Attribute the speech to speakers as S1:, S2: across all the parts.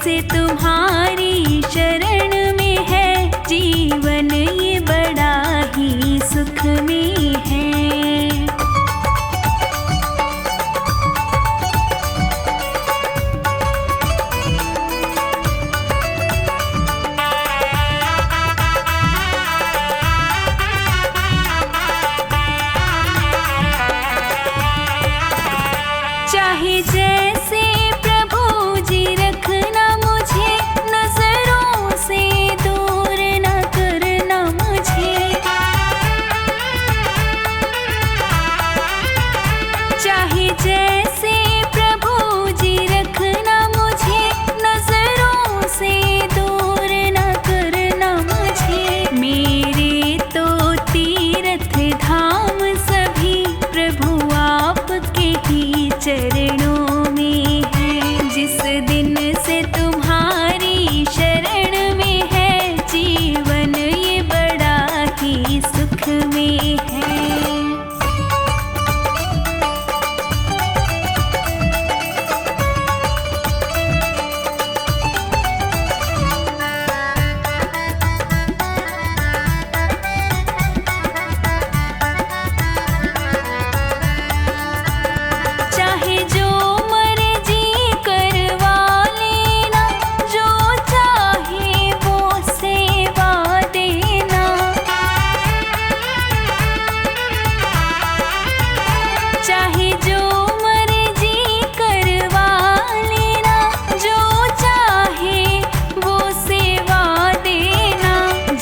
S1: से तुम्हारी शरण में है, जीवन ये बड़ा ही सुख में है। चाहे जैसे प्रभु जी रखना मुझे, नजरों से दूर न करना मुझे। चाहे जैसे प्रभु जी रखना मुझे, नजरों से दूर न करना मुझे। मेरे तो तीर्थ धाम सभी प्रभु आपके ही चरणों में है। जिस दिन से तुम्हारी शरण में है, जीवन ये बड़ा ही सुख में है। चाहे जो मर्जी करवा लेना, जो चाहे वो सेवा देना। चाहे जो मर्जी करवा लेना, जो चाहे वो सेवा देना।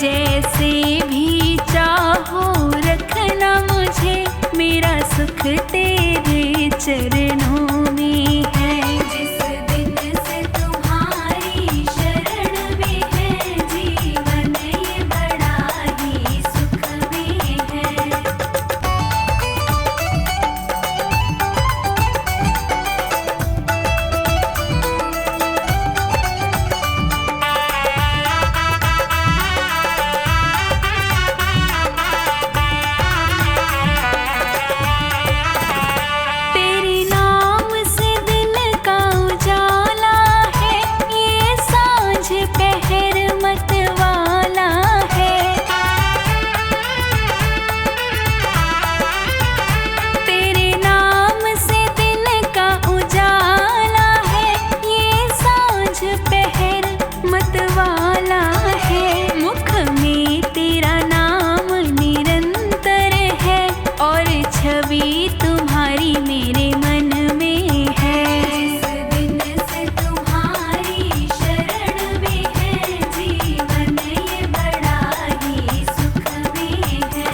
S1: जैसे भी चाहो रखना मुझे, मेरा सुख तेरे चरणों में है। जिस दिन से तुम्हारी शरण में है, जीवन ये बड़ा ही सुख में है। तेरे नाम से दिन का उजाला है, ये सांझ पहर मतवाला है। तेरे नाम से दिन का उजाला है, ये सांझ पहर मतवाला है। मुख में तेरा नाम निरंतर है, और छवि तुम्हारी मेरे मन में है। जिस दिन से तुम्हारी शरण में है, जीवन ये बड़ा ही सुख में है।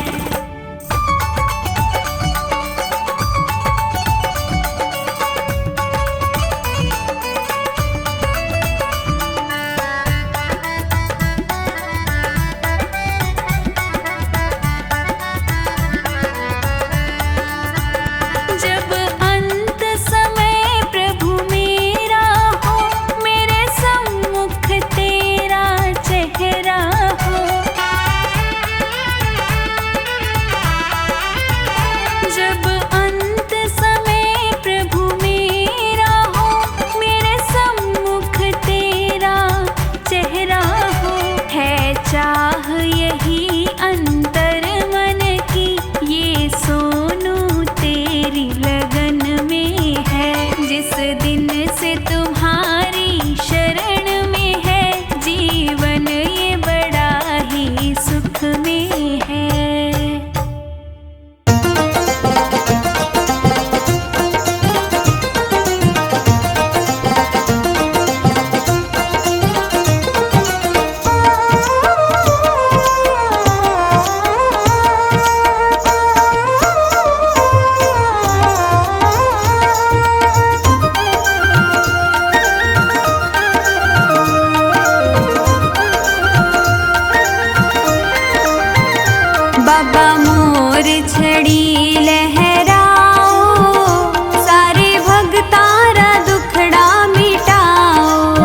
S1: जब अंत समय प्रभु मेरा हो, मेरे सम्मुख तेरा चेहरा हो। जब अंत समय प्रभु मेरा हो, मेरे सम्मुख तेरा चेहरा हो। है चाह यही अंतर मन की, ये सोनू तेरी लगन में है। जिस दिन से तुम्हारी शरण में है, जीवन ये बड़ा ही सुख में है। बाबा मोर छड़ी लहराओ, सारे भगतारा दुखड़ा मिटाओ।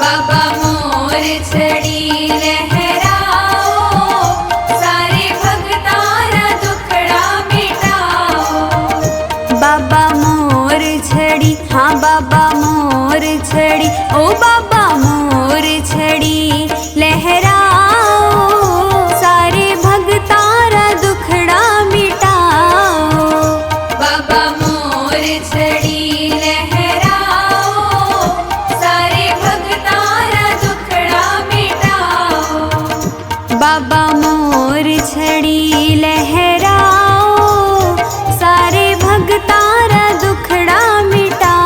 S1: बाबा मोर छड़ी लहराओ, सारे भगतारा दुखड़ा मिटाओ। बाबा मोर छड़ी, हाँ बाबा मोर छड़ी, ओ बाबा बाबा मोर छड़ी लहराओ, सारे भगतारा दुखड़ा मिटाओ।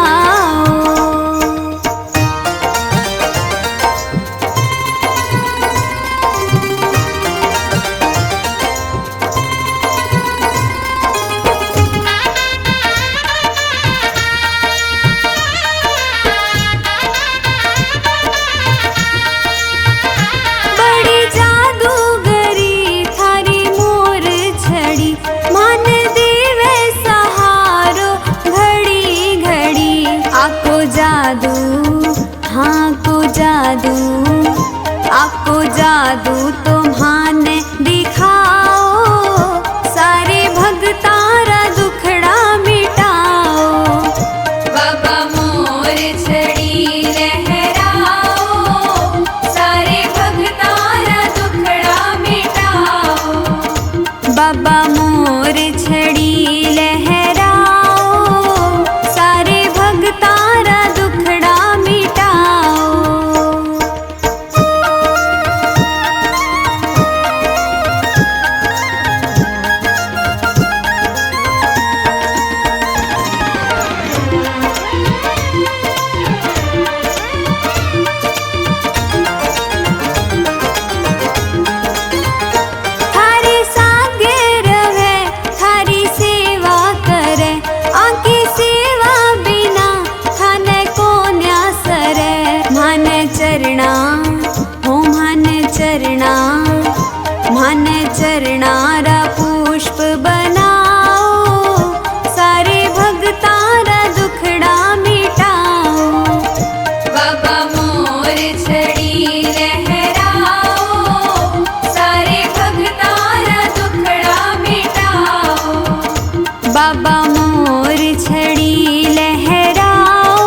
S1: बड़ी जादूगरी थारी मोर छड़ी, मान देवे सहारो घड़ी घड़ी। आको जादू, हाँ को जादू, आको जादू तुम्हाने दिखाओ, सारे भगतारा दुखड़ा मिटाओ। बाबा मोर छड़ी लहराओ, सारे भगतारा दुखड़ा मिटाओ। बाबा मोर छड़ी लहराओ, सारे भगतारा दुखड़ा मिटाओ। थारे सागे रहे, थारी सेवा करे, आंकी सेवा बिना थाने को न्यासरे। मान चरणा, हो मान चरणा, मान चरणारा पुष्प बनाओ, सारे भगतारा दुखड़ा मिटाओ। बाबा मोर छड़ी लहराओ, सारे भगतारा दुखड़ा मिटाओ। बाबा मोर छड़ी लहराओ,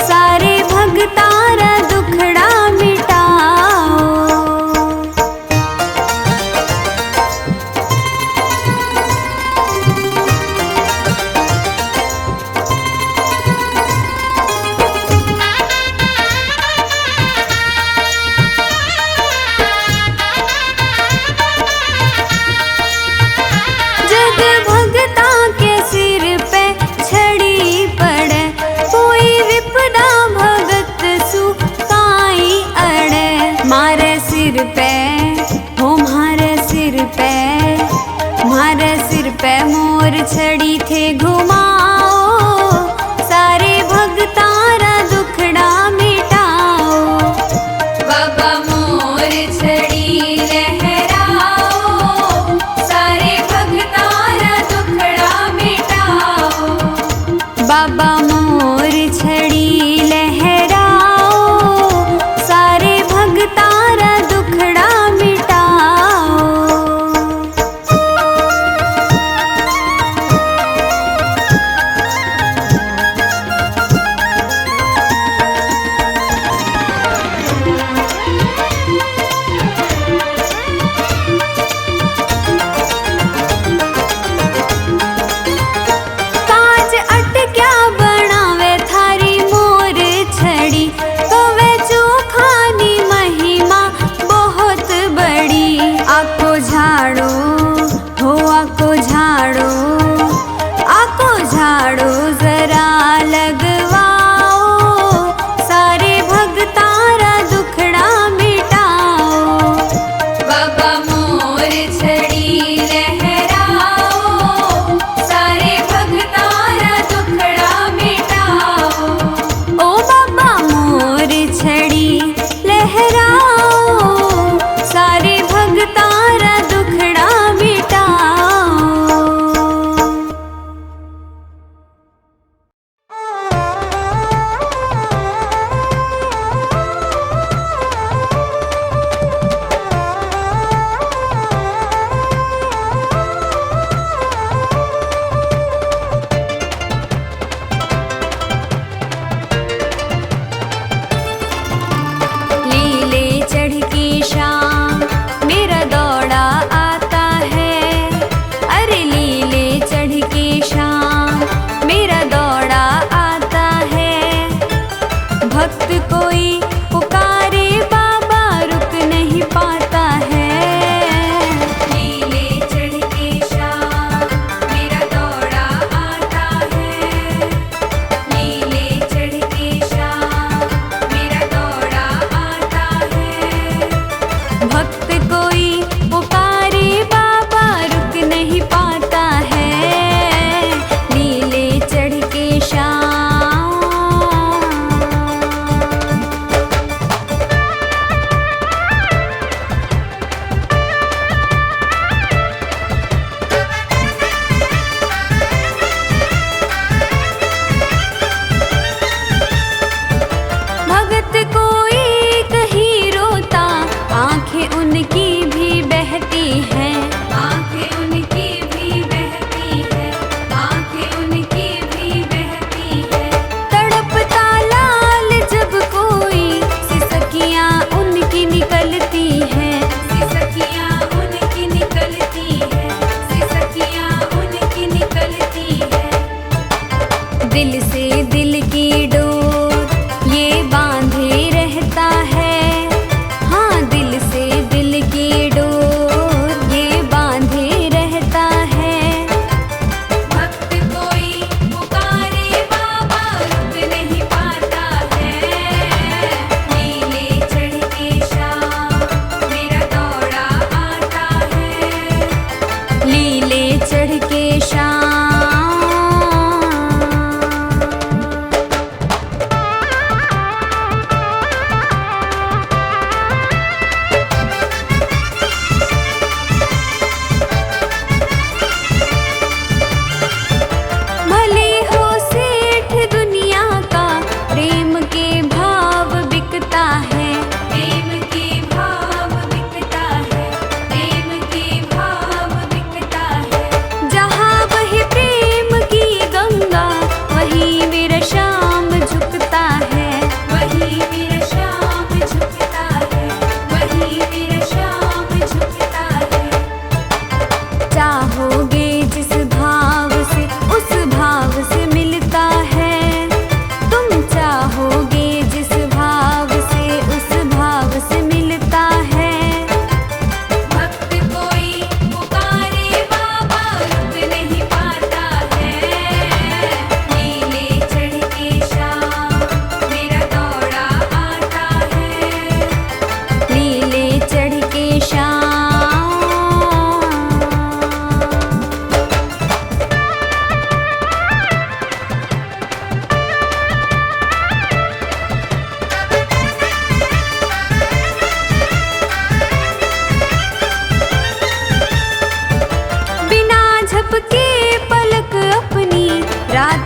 S1: सारे भगतारा दुखड़ा मिटाओ। जग भगता के सिर पे छड़ी पड़े, कोई विपदा भगत सु काई अड़े। मारे सिर पे, हो मारे सिर पे, मारे सिर पे मोर छड़ी थे घुमाओ, सारे भगतारा दुखड़ा मिटाओ। बाबा मोर छड़ी लहराओ, सारे भगतारा दुखड़ा मिटाओ। बाबा मोर छड़ी लहराओ, सारे भगतारा दुखड़ा मिटाओ। काज अटक्या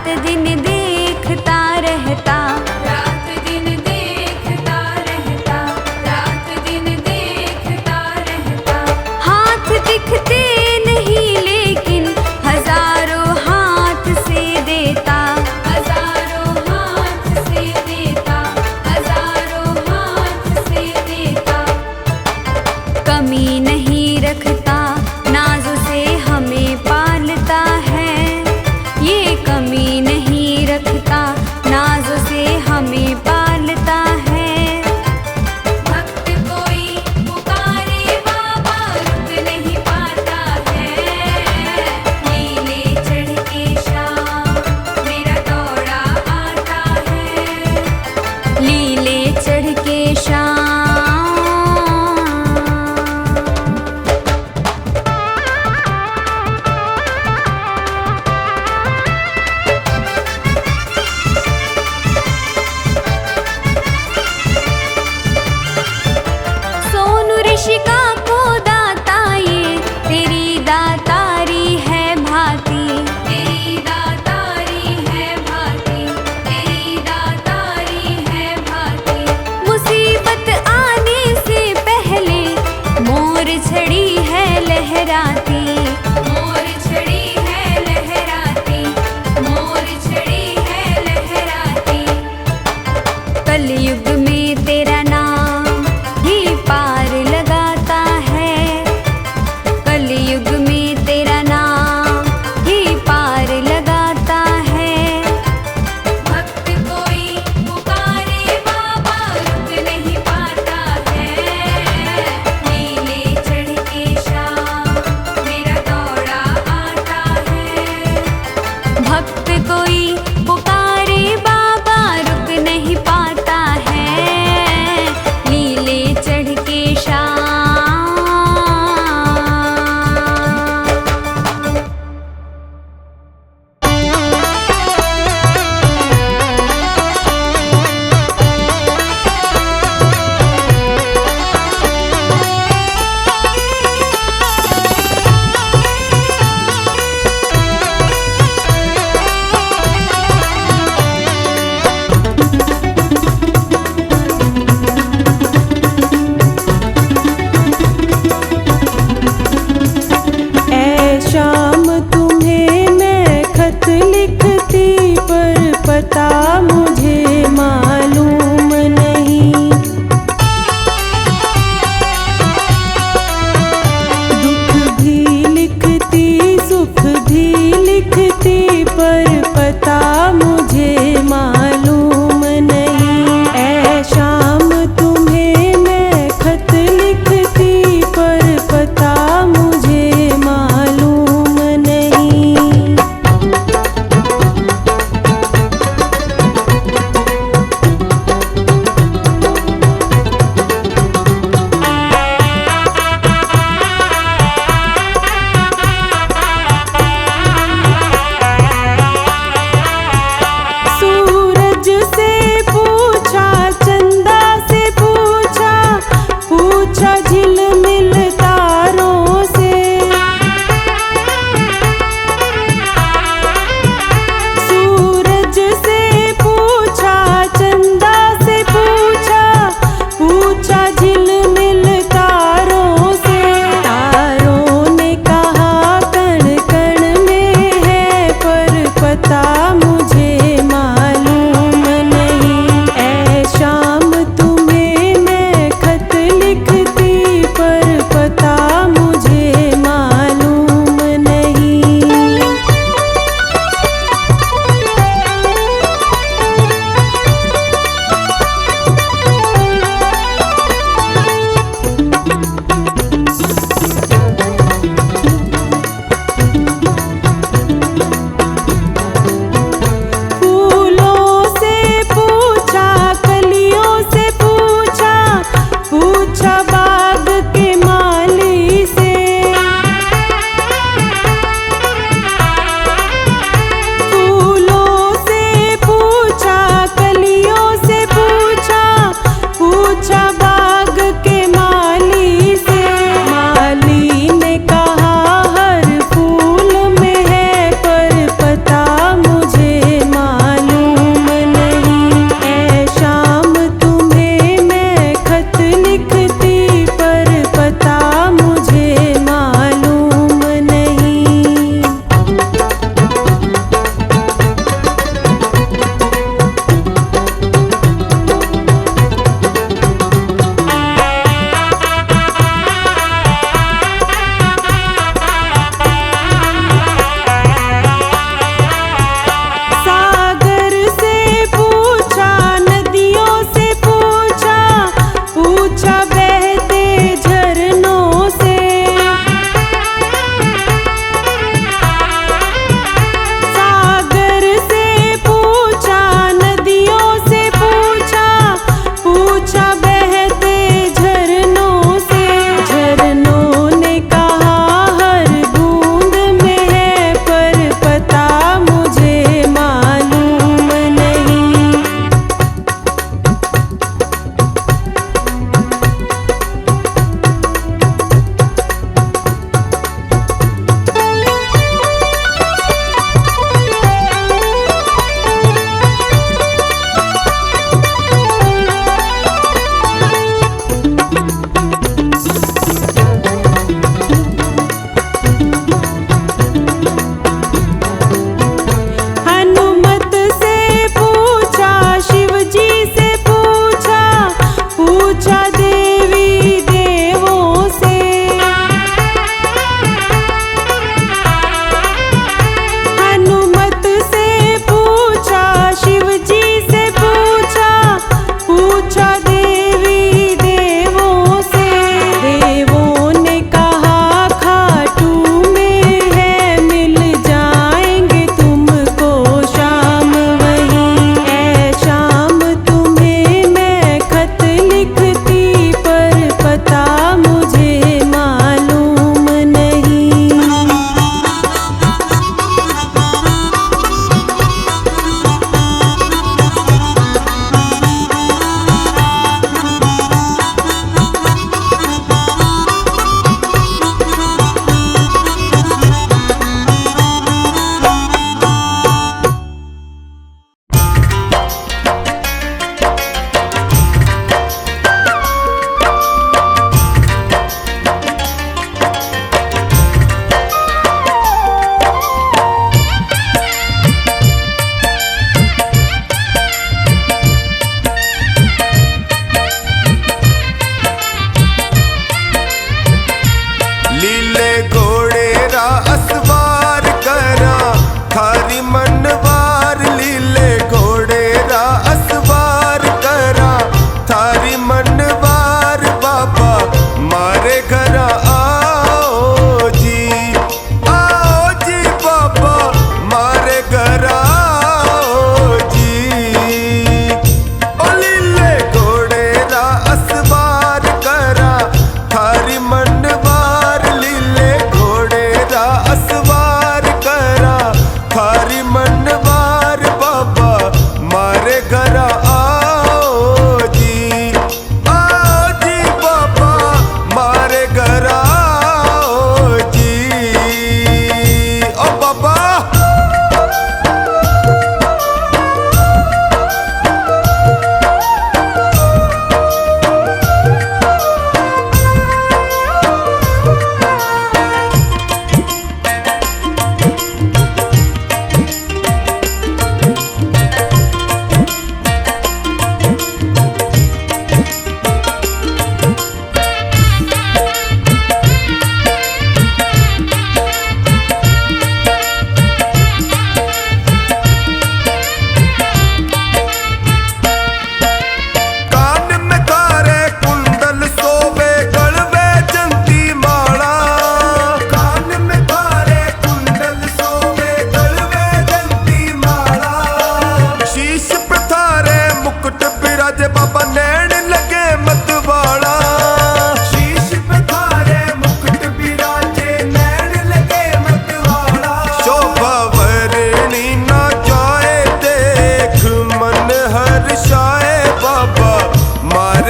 S1: रात दिन देखता रहता,
S2: रात दिन देखता रहता, रात दिन देखता रहता।
S1: हाथ दिखते नहीं लेकिन हजारों हाथ से देता,
S2: हजारों हाथ से देता, हजारों हाथ से देता।
S1: कमी नहीं रखता, नाज़ों से हमें पालता है, ये कमी नहीं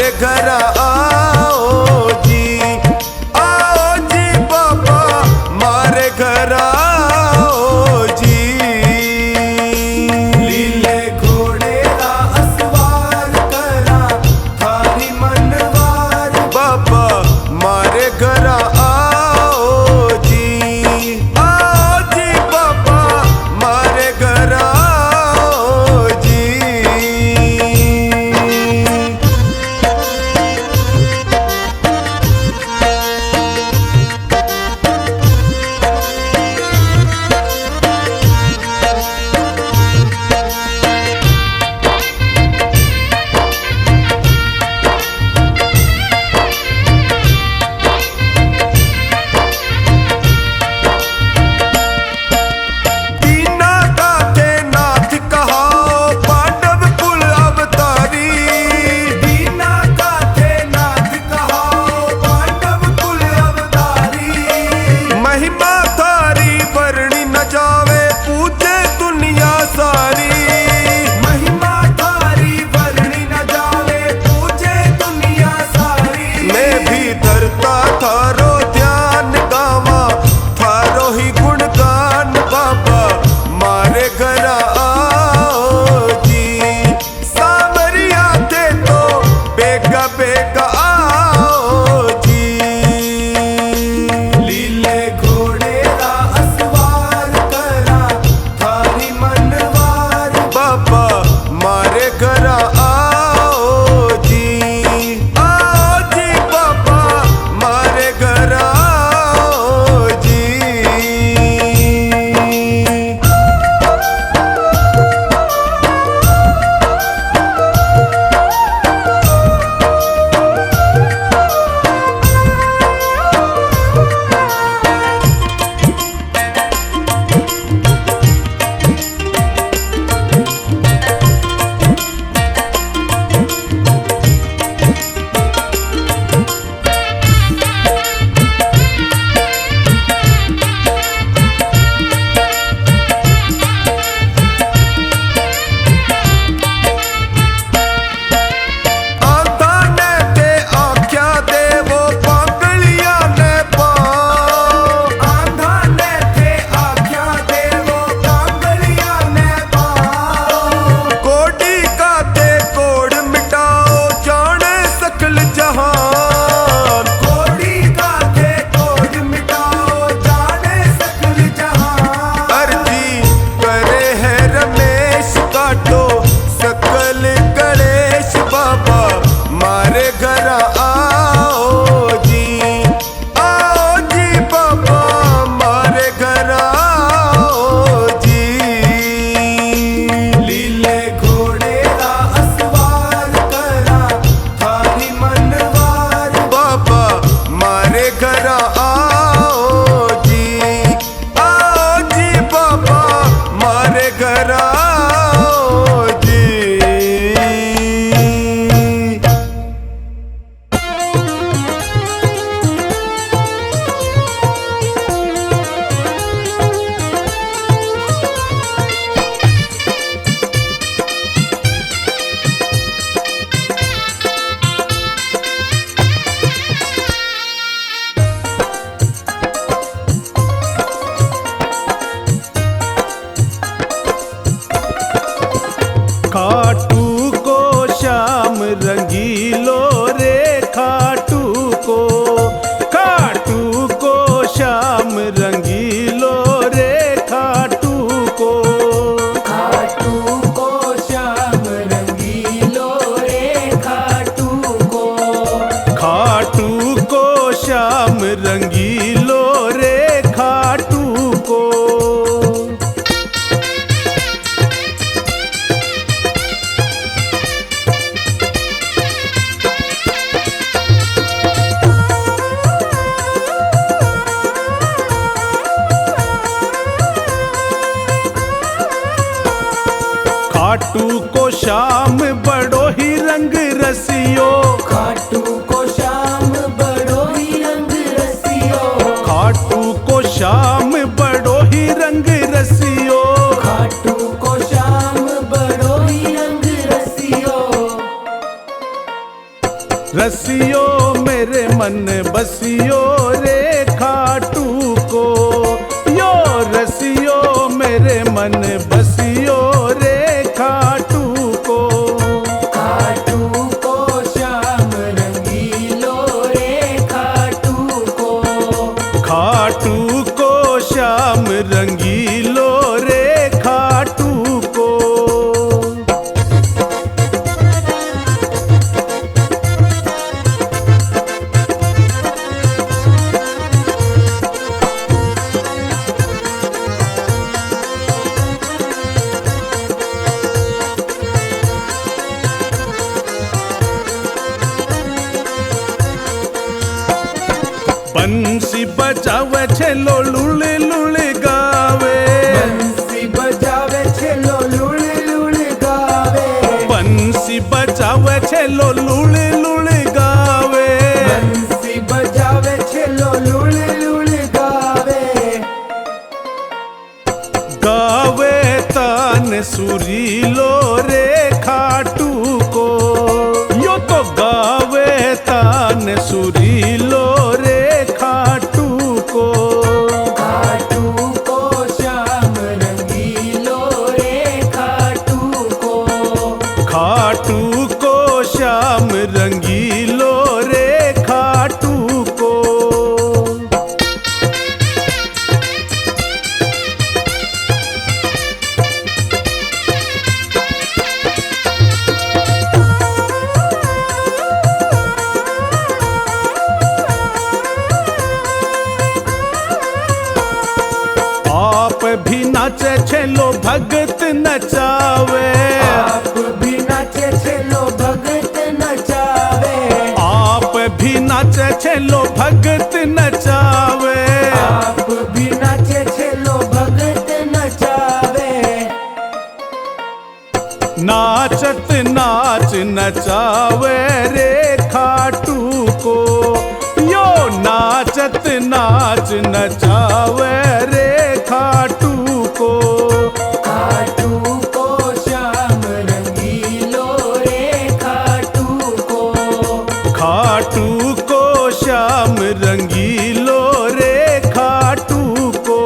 S3: मारे घर आओ जी बाबा मारे घर आओ जी। लीले घोड़े रा असवार करा थारी मनवार बाबा मारे घर आओ जी बाबा मारे घर आओ जी। दीना गाथे नाथ कहाओ पांडव कुल अवतारी दीना गाथे नाथ कहाओ पांडव कुल अवतारी। महिमा थारी वर्णी न जावे पूजे दुनिया सारी महिमा थारी वर्णी न जावे पूजे दुनिया सारी। मैं भी धरता थारो ध्यान गावा थारो ही गुणगान बाबा मारे घर आओ जी। सावरिया थे तो बेगा बेगा आओ जी। लीले घोड़े रा असवार करा थारी मनवार बाबा मारे घर आओ जी बाबा मारे घर आओ जी। आंधा ने ते आख्या देवो पागलिया ने पाओ आंधा ने ते आख्या देवो पागलिया ने पाओ। कोडी का ते कोड मिटाओ जाने सकल जहान कोडी का ते कोड मिटाओ जाने सकल जहान। अर्जी करे है रमेश काटो सकल गणेश बाबा मारे घर आओ जी बाबा मारे घर आओ जी। लीले घोड़े रा असवार करा थारी मनवार बाबा मारे घर आओ जी बाबा मारे घर आओ जी। खाटू को श्याम रंगीलो रे खाटू को श्याम रंगीलो रे खाटू को
S2: श्याम रंगीलो रे खाटू को
S3: खाटू को श्याम रंगीलो रे खाटू को। खाटू को श्याम बड़ो ही रंग रसियो
S2: खाटू को श्याम बड़ो ही रंग रसियो
S3: खाटू को श्याम बड़ो ही रंग रसियो
S2: खाटू को श्याम बड़ो ही रंग रसियो।
S3: रसियो मेरे मन बसियो रे खाटू को, यो रसियो मेरे मन बसियो रे खाटू को।
S2: खाटू को श्याम रंगीलो रे खाटू को,
S3: खाटू को श्याम रंगीलो रे खाटू को। बंसी बजावे छेलो लुल लुल गावे,
S2: बंसी बजावे छेलो लुल लुल गावे,
S3: बंसी बजावे छेलो लुल लुल गावे,
S2: बंसी बजावे छेलो लुल लुल गावे।
S3: गावे तान सुरीलो रे खाटू को, यो तो गावे तान सुरीलो रे खाटू को।
S2: खाटू को श्याम रंगीलो रे खाटू को,
S3: खाटू को श्याम रंगीलो रे खाटू को। आप भी नाचे छेलो भगत नचावे,
S2: आप भी नाचे छेलो भगत नचावे,
S3: आप भी नाचे छेलो भगत नचावे,
S2: आप भी नाचे छेलो भगत नचावे।
S3: नाचत नाच नचावे रे खाटू को, यो नाचत नाच नचावे रे खाटू को।
S2: खाटू को श्याम रंगीलो रे खाटू को,
S3: खाटू को श्याम रंगीलो रे खाटू को।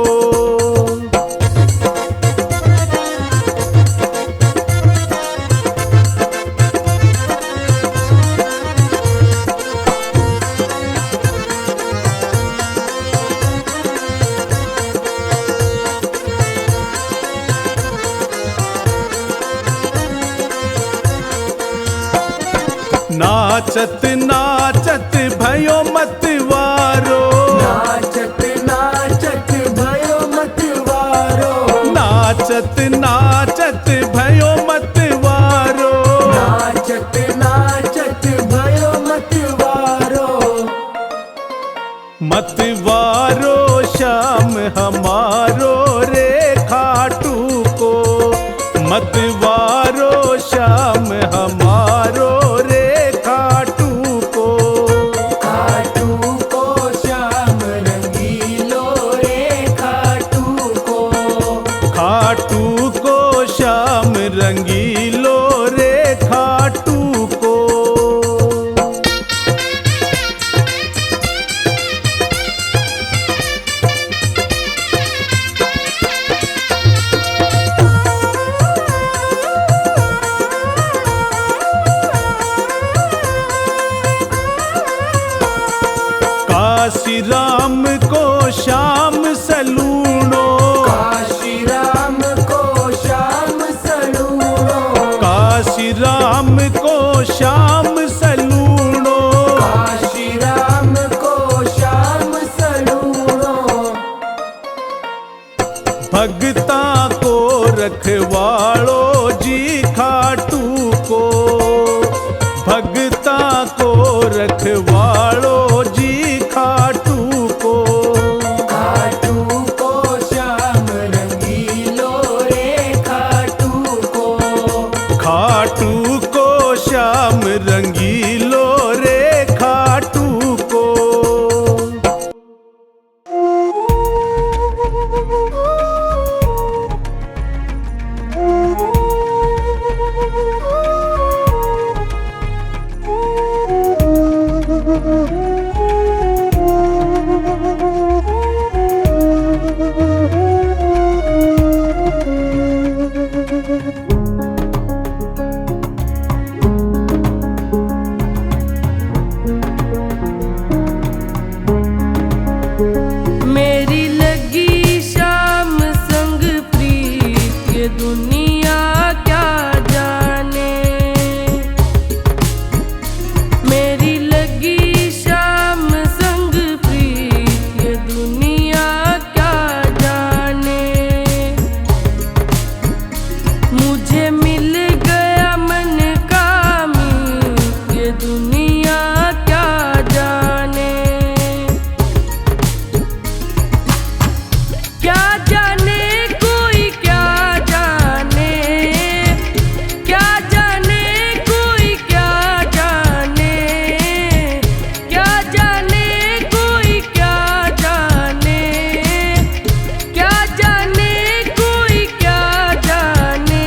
S3: नाचत नाचत भयो मतवारो,
S2: नाचत नाचत भयो मतवारो,
S3: नाचत नाचत भयो मतवारो,
S2: नाचत नाचत भयो मतवारो।
S3: मतवारो श्याम हमारो रे खाटू को, मतवारो श्याम हमारो रे खाटू को।
S2: खाटू को श्याम रंगीलो रे खाटू को,
S3: खाटू को श्याम रंगीलो रे खाटू को। काशी राम को श्याम सलूणो,
S2: काशी राम को श्याम सलूणो,
S3: काशी राम को श्याम सलूणो,
S2: काशी राम को श्याम सलूणो।
S3: भगता को रखवाड़ो जी खाटू को, भगता को रखवाड़ो जी खाटू को।
S2: खाटू को श्याम रंगीलो रे खाटू को,
S3: खाटू को श्याम रंगीलो रे खाटू को।
S4: मेरी लगी शाम संग प्रीत ये दुनिया क्या जाने। मेरी लगी शाम संग प्रीत ये दुनिया क्या जाने। मुझे मिल गया मन का मीत ये दुनिया क्या जाने। क्या जाने कोई क्या जाने, क्या जाने कोई क्या जाने, क्या जाने कोई क्या जाने, क्या जाने कोई क्या जाने।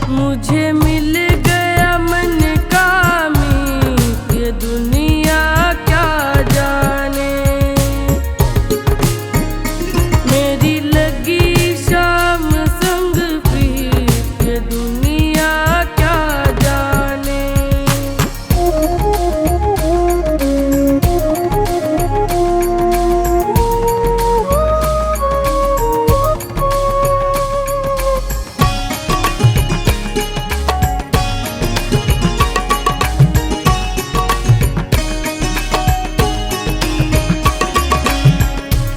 S4: मुझे मिल गया मन का मीत ये दुनिया क्या जाने। मेरी लगी शाम संग प्रीत ये दुनिया क्या जाने।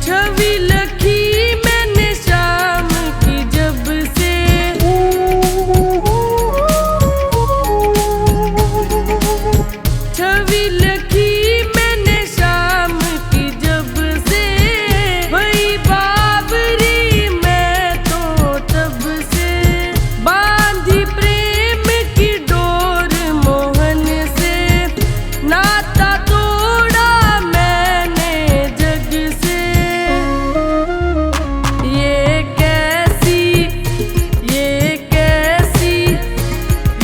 S4: छवि लखी मैंने शाम की जब से, छवि लखी मैंने शाम की जब से। वही बाबरी मैं तो तब से, बांधी प्रेम की डोर मोहन से। नाता तोड़ा मैंने जग से। ये कैसी, ये कैसी,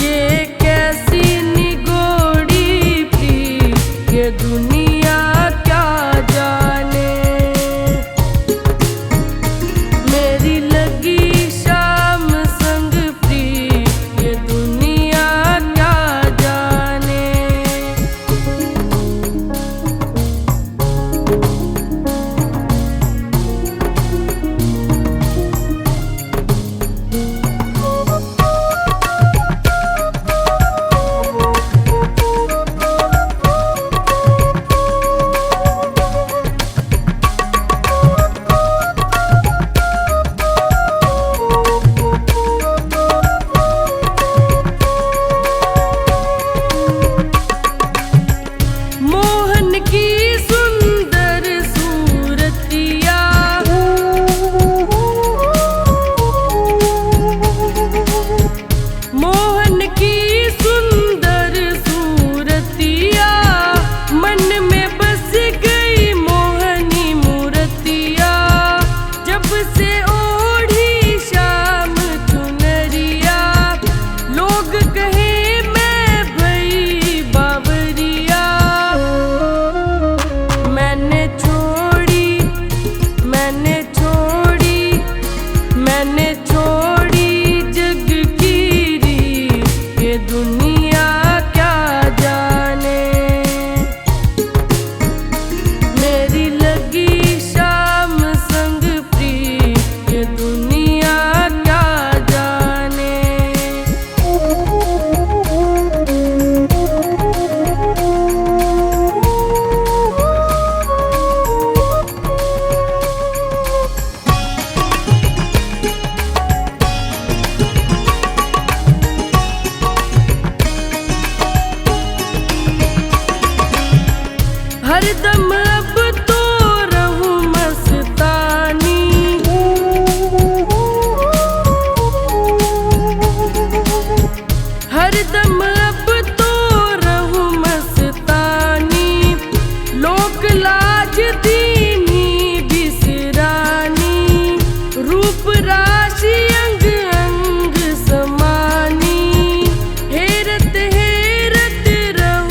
S4: ये कैसी निगोड़ी प्रीत ये दुनिया क्या जाने। मेरी लगी शाम संग प्रीत ये दुनिया क्या जाने। मोहन की सुंदर सूरतिया, मोहन की सुंदर सूरतिया। मन में बस गई मोहनी मूर्तिया। जब से ओढ़ी शाम चुनरिया, लोग कहे मैं भई बावरिया। मैंने छोड़ी, मैंने छोड़ी, मैंने छोड़ी जग की रीत ये दुनिया क्या जाने। मेरी लगी शाम संग प्रीत ये दुनिया क्या जाने। हरदम अब तो रहूं मस्तानी। हरदम अब तो रहूं मस्तानी। लोक लाज दीनी बिसरानी। रूप राशि अंग अंग समानी। हेरत हेरत रहूं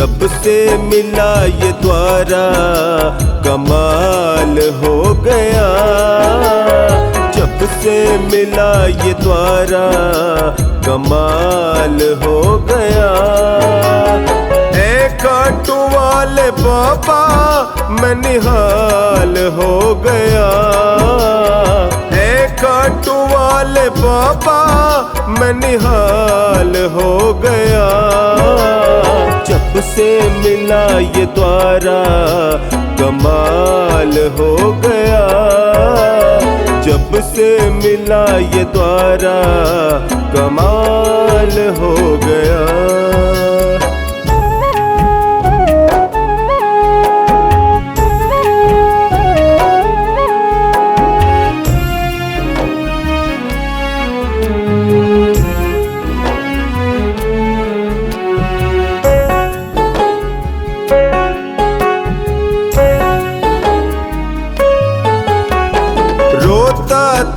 S5: जब से मिला ये द्वारा कमाल हो गया, जब से मिला ये द्वारा कमाल हो गया। खाटू वाले बाबा मैं निहाल हो गया, खाटू वाले बाबा मैं निहाल हो गया। जब से मिला ये द्वारा कमाल हो गया, जब से मिला ये द्वारा कमाल हो गया।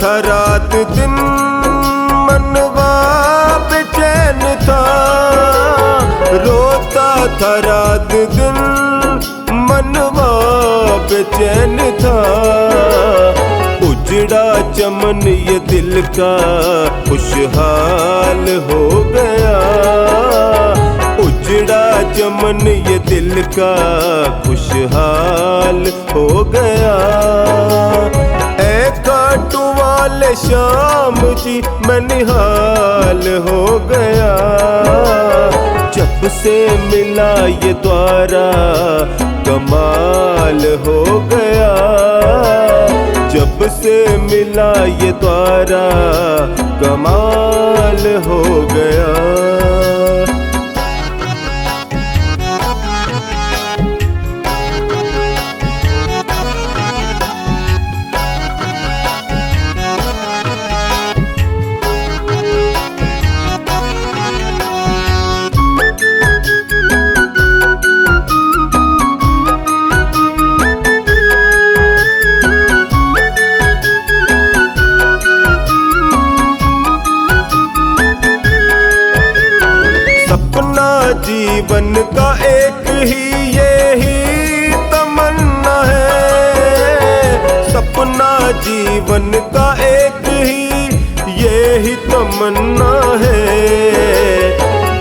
S5: था रात दिन मनवा बेचैन था, रोता था रात दिन मनवा बेचैन था। उजड़ा चमन ये दिल का खुशहाल हो गया, उजड़ा चमन ये दिल का खुशहाल हो गया। खाटू वाले श्याम जी मैं निहाल हो गया, जब से मिला ये द्वारा कमाल हो गया, जब से मिला ये द्वारा कमाल हो गया। जीवन का एक ही यही तमन्ना है, सपना जीवन का एक ही यही तमन्ना है।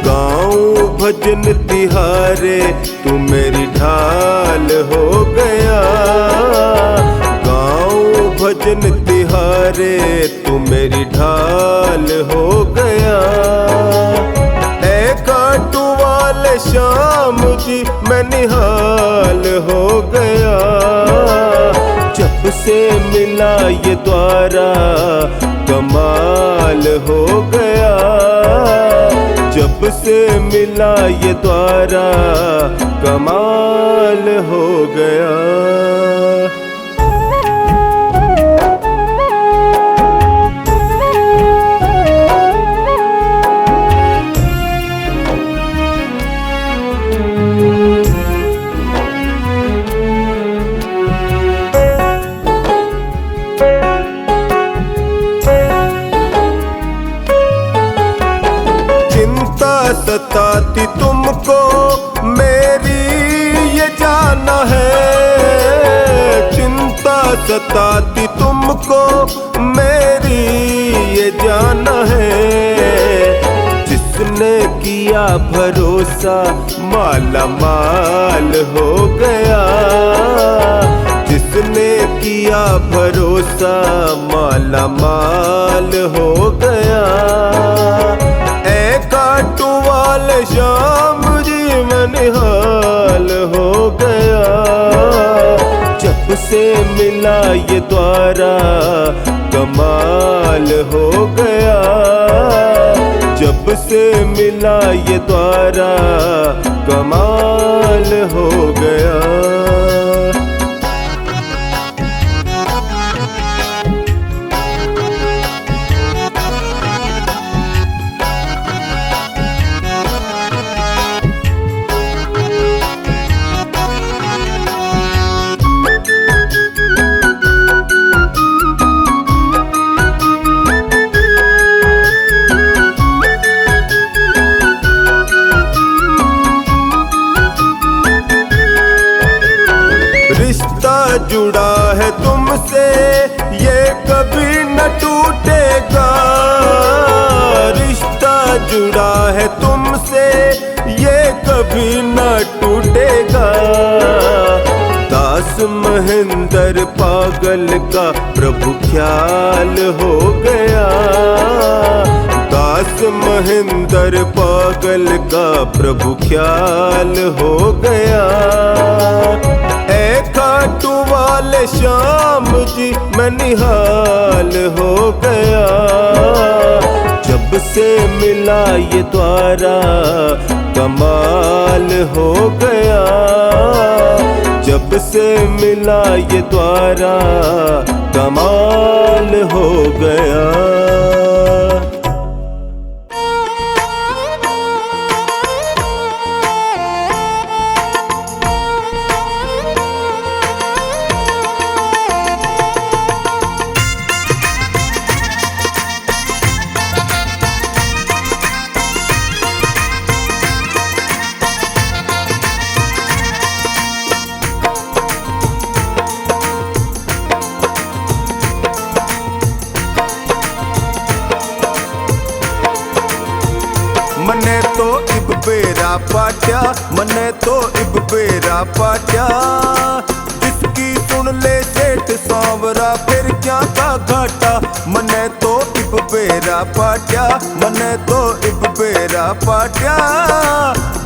S5: गाँव भजन तिहारे तू मेरी ढाल हो गया, गाँव भजन तिहारे तू मेरी ढाल हो गया। खाटू वाले श्याम जी मैं निहाल हो गया, जब से मिला ये द्वारा कमाल हो गया, जब से मिला ये द्वारा कमाल हो गया। सताती तुमको मेरी ये जाना है, चिंता सताती तुमको मेरी ये जाना है। जिसने किया भरोसा माला माल हो गया, जिसने किया भरोसा माला माल हो गया। खाटू वाले श्याम जी मैं निहाल हो गया, जब से मिला ये द्वारा कमाल हो गया, जब से मिला ये द्वारा कमाल हो गया। जुड़ा है तुमसे ये कभी न टूटेगा, रिश्ता जुड़ा है तुमसे ये कभी न टूटेगा। दास महेंद्र पागल का प्रभु ख्याल हो गया, दास महेंद्र पागल का प्रभु ख्याल हो गया। ऐ खाटू वाले श्याम जी मैं निहाल हो गया, जब से मिला ये द्वारा कमाल हो गया, जब से मिला ये द्वारा कमाल हो गया। मने तो इब बेरा पाट्या, मने तो इब बेरा पाट्या, जिसकी सुन ले सेठ सांवरा फिर क्या का घाटा। मने तो इब बेरा पाट्या, मने तो इब बेरा पाट्या,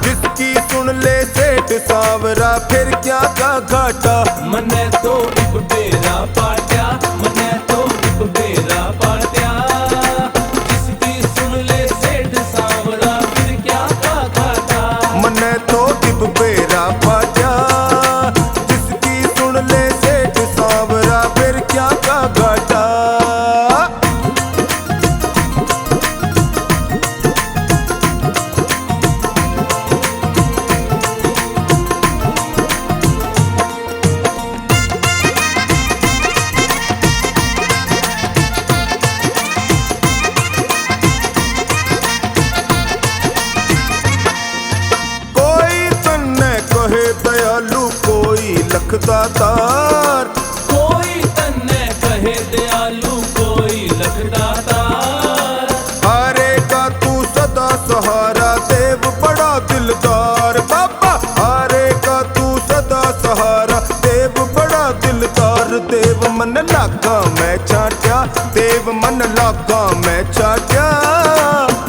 S5: जिसकी सुन ले सेठ सांवरा फिर क्या का घाटा।
S2: मने तो इब बेरा पाट्या, मने तो इब बेरा पाट्या, जिसकी सुन ले सेठ सांवरा फिर क्या का घाटा।
S5: मने तो इब बेरा पाट्या, जिसकी सुन ले सेठ सांवरा फिर क्या का घाटा। दयालु कोई लखदातार,
S2: कोई तन्ने कहे दयालु कोई लखदातार।
S5: हारे का तू सदा सहारा देव बड़ा दिलदार, बाबा हारे का तू सदा सहारा देव बड़ा दिलदार। देव मन लागा मैं चाट्या, देव मन लागा मैं चाट्या,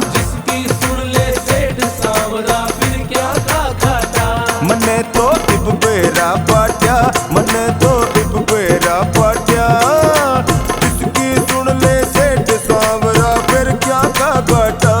S2: जिसकी सुन ले सेठ सांवरा फिर क्या का घाटा।
S5: मने तो इब बेरा पाट्या, मने तो इब बेरा पाट्या, जिसकी सुन ले सेठ सांवरा फिर क्या का घाटा।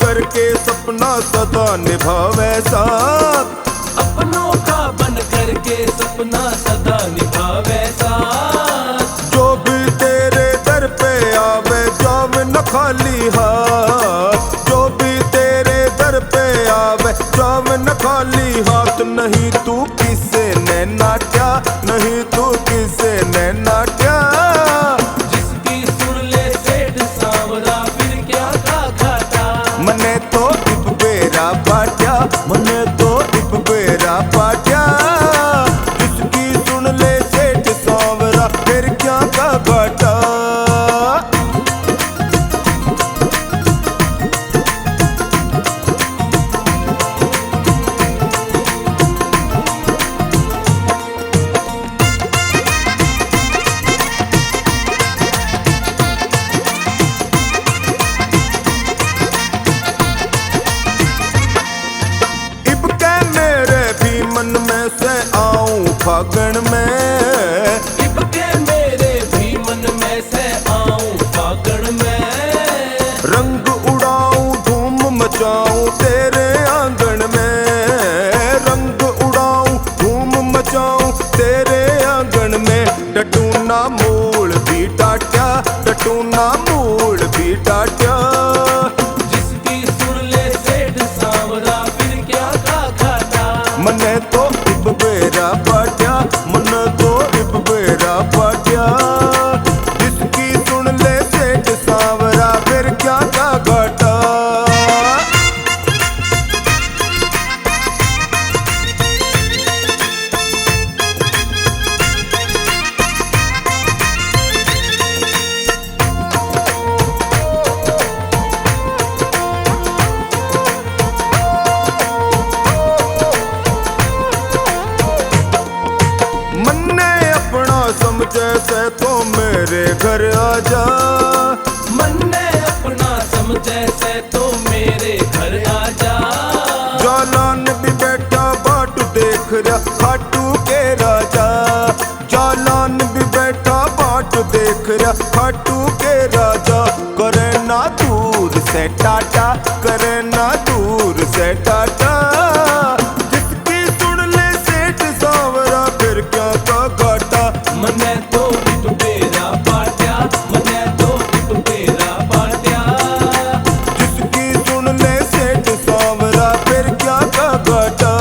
S5: करके सपना सदा निभावे साथ,
S2: अपनों का बन करके सपना सदा निभावे साथ।
S5: जो भी तेरे दर पे आवे जावे न खाली हाथ, जो भी तेरे दर पे आवे जावे न खाली हाथ। नहीं तू किसे ने नाट्या, नहीं तू किसे ने नाट्या,
S2: जिसकी सुन ले सेठ सांवरा फिर क्या का घाटा।
S5: मने तो इब बेरा पाट्या, मने तो इब बेरा पाट्या, जिसकी सुन ले सेठ सांवरा फिर क्या का घाटा। मन में से आऊं फागण में,
S2: इब के मेरे भी मन में से आऊं फागण में।
S5: रंग उड़ाऊं धूम मचाऊं तेरे आंगन में, रंग उड़ाऊं धूम मचाऊं तेरे आंगन में। टटूना मूल भी टाट्या, टटूना मूल भी टाट्या,
S2: जिस
S5: तो मेरे घर आजा।
S2: मन्ने अपना समझे से तो मेरे घर आजा।
S5: जालान भी बैठा बाट देख रहा खाटू के राजा। जालान भी बैठा बाट देख रहा खाटू के राजा। करे ना दूर से टाटा, करे ना दूर से टाटा। जिसकी सुन ले सेठ सांवरा फिर क्या का घाटा।
S2: मन्ने तो इब बेरा पाट्या, मन्ने तो इब बेरा पाट्या।
S5: जिसकी सुन ले सेठ सांवरा फिर क्या का घाटा।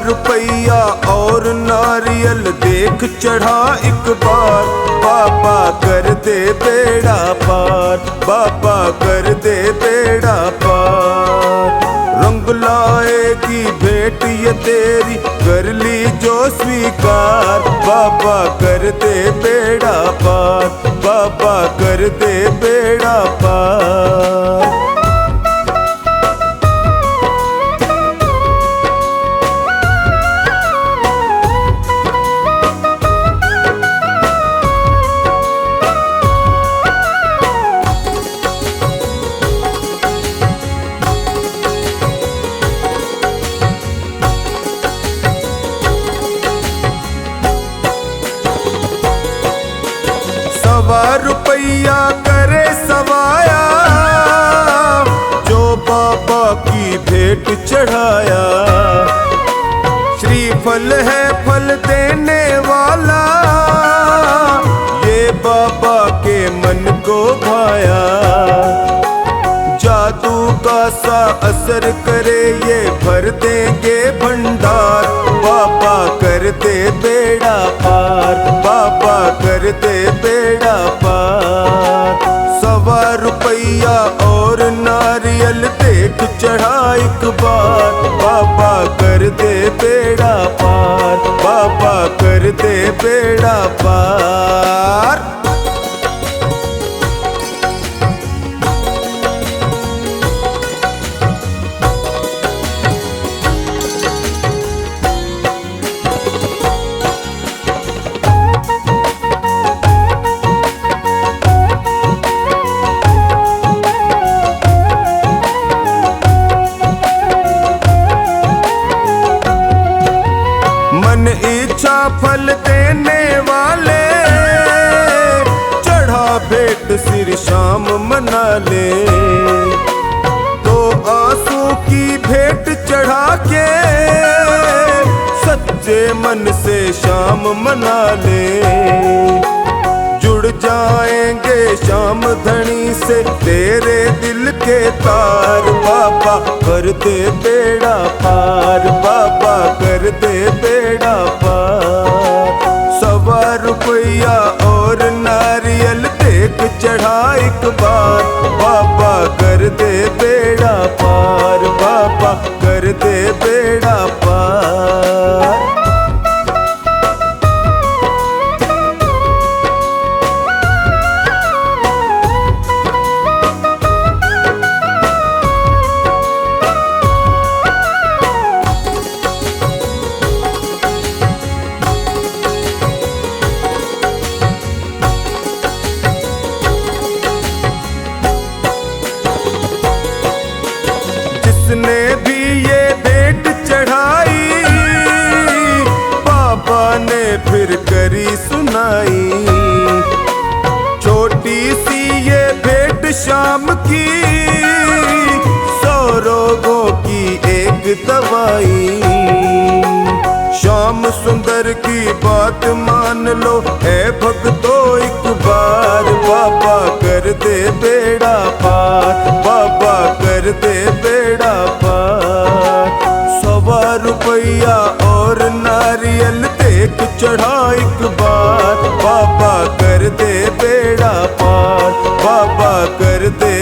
S5: रुपया और नारियल देख चढ़ा एक बार। बाबा कर दे बेड़ा पार, बाबा कर दे बेड़ा पार। रंग लाएगी भेंट ये तेरी कर ली जो स्वीकार। बाबा कर दे बेड़ा पार, बाबा कर दे बेड़ा पार। सवा रुपया करे सवाया जो बाबा की भेंट चढ़ाया। श्रीफल है फल देने वाला ये बाबा के मन को भाया। जादू का सा असर करे ये भर देंगे भंडार। बाबा कर दे बेड़ा पार, बाबा कर दे बेड़ा पार। सवा रुपया और नारियल देख चढ़ा एक बार। बाबा कर दे बेड़ा पार, बाबा कर दे बेड़ा पार। मन इच्छा फल देने वाले चढ़ा भेंट सिर शाम मना ले। तो आंसू की भेंट चढ़ा के सच्चे मन से शाम मना ले। जुड़ जाएंगे शाम धनी से तेरे दिल के तार। बाबा कर दे बेड़ा पार, बाबा कर दे बेड़ा पार। सवा रुपया और नारियल देख चढ़ा एक बार। बाबा कर दे बेड़ा पार, बाबा कर दे बेड़ा पार। जिसने भी ये भेंट चढ़ाई बाबा ने फिर करी सुनाई। छोटी सी ये भेंट शाम की 100 रोगों की एक दवाई। श्याम सुंदर की बात मान लो है भक्तो एक बार। बाबा कर दे बेड़ा पार, बाबा कर दे बेड़ा पार। सवा रुपया और नारियल देख चढ़ा एक बार। बाबा कर दे बेड़ा पार, बाबा कर दे